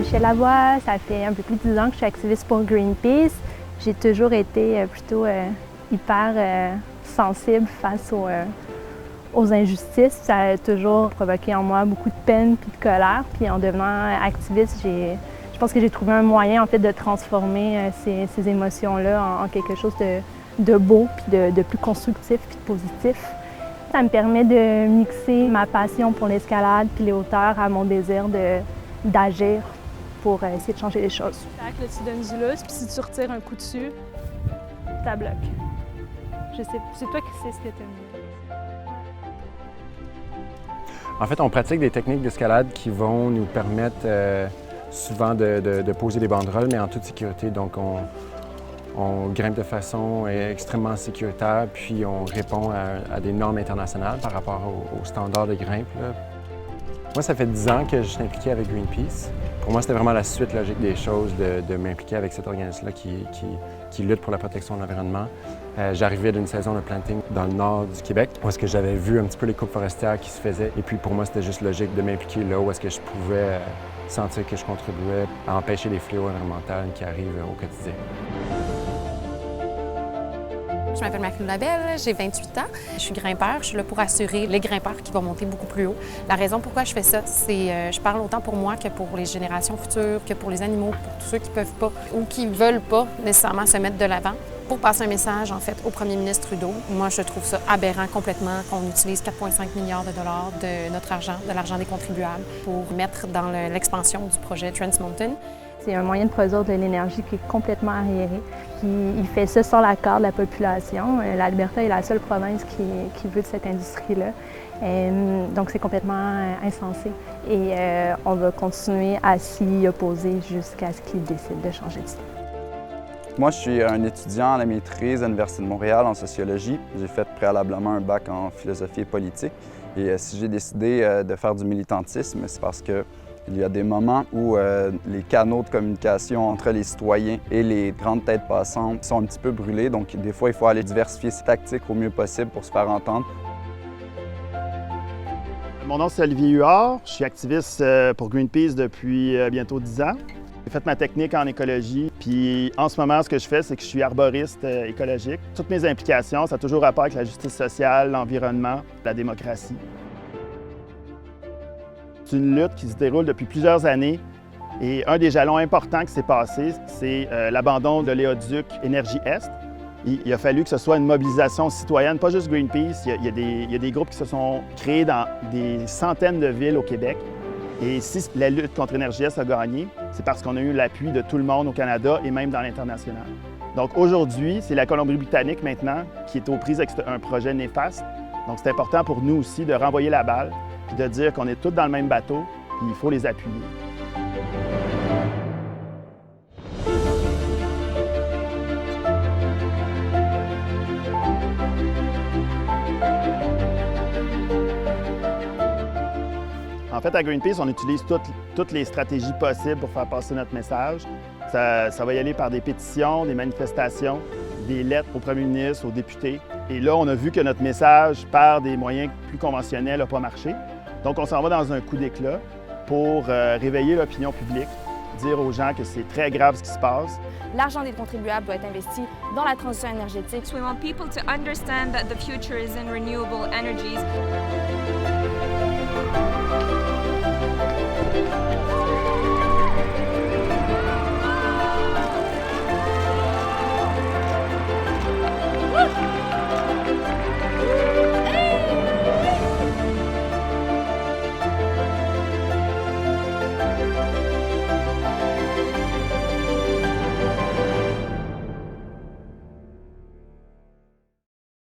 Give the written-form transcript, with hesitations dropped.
Michèle Lavoie, ça fait un peu plus de 10 ans que je suis activiste pour Greenpeace. J'ai toujours été plutôt hyper sensible face aux injustices. Ça a toujours provoqué en moi beaucoup de peine et de colère. Puis en devenant activiste, je pense que j'ai trouvé un moyen en fait de transformer ces émotions-là en quelque chose de beau, puis de plus constructif puis de positif. Ça me permet de mixer ma passion pour l'escalade puis les hauteurs à mon désir d'agir pour essayer de changer les choses. Là, tu donnes du lousse, puis si tu retires un coup dessus, ça bloque. Je sais, c'est toi qui sais ce que tu aimes. En fait, on pratique des techniques d'escalade qui vont nous permettre souvent de poser des banderoles, mais en toute sécurité. Donc, on grimpe de façon extrêmement sécuritaire, puis on répond à des normes internationales par rapport aux standards de grimpe, là. Moi, ça fait 10 ans que je suis impliqué avec Greenpeace. Pour moi, c'était vraiment la suite logique des choses de m'impliquer avec cet organisme-là qui lutte pour la protection de l'environnement. J'arrivais d'une saison de planting dans le nord du Québec, où est-ce que j'avais vu un petit peu les coupes forestières qui se faisaient. Et puis pour moi, c'était juste logique de m'impliquer là où est-ce que je pouvais sentir que je contribuais à empêcher les fléaux environnementaux qui arrivent au quotidien. Je m'appelle Marie-Lou Labelle, j'ai 28 ans. Je suis grimpeur, je suis là pour assurer les grimpeurs qui vont monter beaucoup plus haut. La raison pourquoi je fais ça, c'est je parle autant pour moi que pour les générations futures, que pour les animaux, pour tous ceux qui ne peuvent pas ou qui ne veulent pas nécessairement se mettre de l'avant. Pour passer un message, en fait, au premier ministre Trudeau, moi, je trouve ça aberrant complètement qu'on utilise 4,5 milliards de dollars de notre argent, de l'argent des contribuables, pour mettre dans l'expansion du projet Trans Mountain. C'est un moyen de produire de l'énergie qui est complètement arriéré. Puis il fait ça sans l'accord de la population. L'Alberta est la seule province qui veut de cette industrie-là. Donc c'est complètement insensé. Et on va continuer à s'y opposer jusqu'à ce qu'ils décident de changer de style. Moi, je suis un étudiant à la maîtrise à l'Université de Montréal en sociologie. J'ai fait préalablement un bac en philosophie et politique. Et si j'ai décidé de faire du militantisme, c'est parce que il y a des moments où les canaux de communication entre les citoyens et les grandes têtes passantes sont un petit peu brûlés. Donc, des fois, il faut aller diversifier ses tactiques au mieux possible pour se faire entendre. Mon nom, c'est Olivier Huard. Je suis activiste pour Greenpeace depuis bientôt 10 ans. J'ai fait ma technique en écologie. Puis, en ce moment, ce que je fais, c'est que je suis arboriste écologique. Toutes mes implications, ça a toujours rapport avec la justice sociale, l'environnement, la démocratie. C'est une lutte qui se déroule depuis plusieurs années et un des jalons importants qui s'est passé, c'est l'abandon de l'éoduc Énergie-Est. Il a fallu que ce soit une mobilisation citoyenne, pas juste Greenpeace. Il y a des groupes qui se sont créés dans des centaines de villes au Québec. Et si la lutte contre Énergie-Est a gagné, c'est parce qu'on a eu l'appui de tout le monde au Canada et même dans l'international. Donc aujourd'hui, c'est la Colombie-Britannique maintenant qui est aux prises avec un projet néfaste. Donc c'est important pour nous aussi de renvoyer la balle puis de dire qu'on est tous dans le même bateau, puis il faut les appuyer. En fait, à Greenpeace, on utilise toutes les stratégies possibles pour faire passer notre message. Ça va y aller par des pétitions, des manifestations, des lettres au premier ministre, aux députés. Et là, on a vu que notre message, par des moyens plus conventionnels, n'a pas marché. Donc, on s'en va dans un coup d'éclat pour réveiller l'opinion publique, dire aux gens que c'est très grave ce qui se passe. L'argent des contribuables doit être investi dans la transition énergétique. We want people to understand that the future is in renewable energies.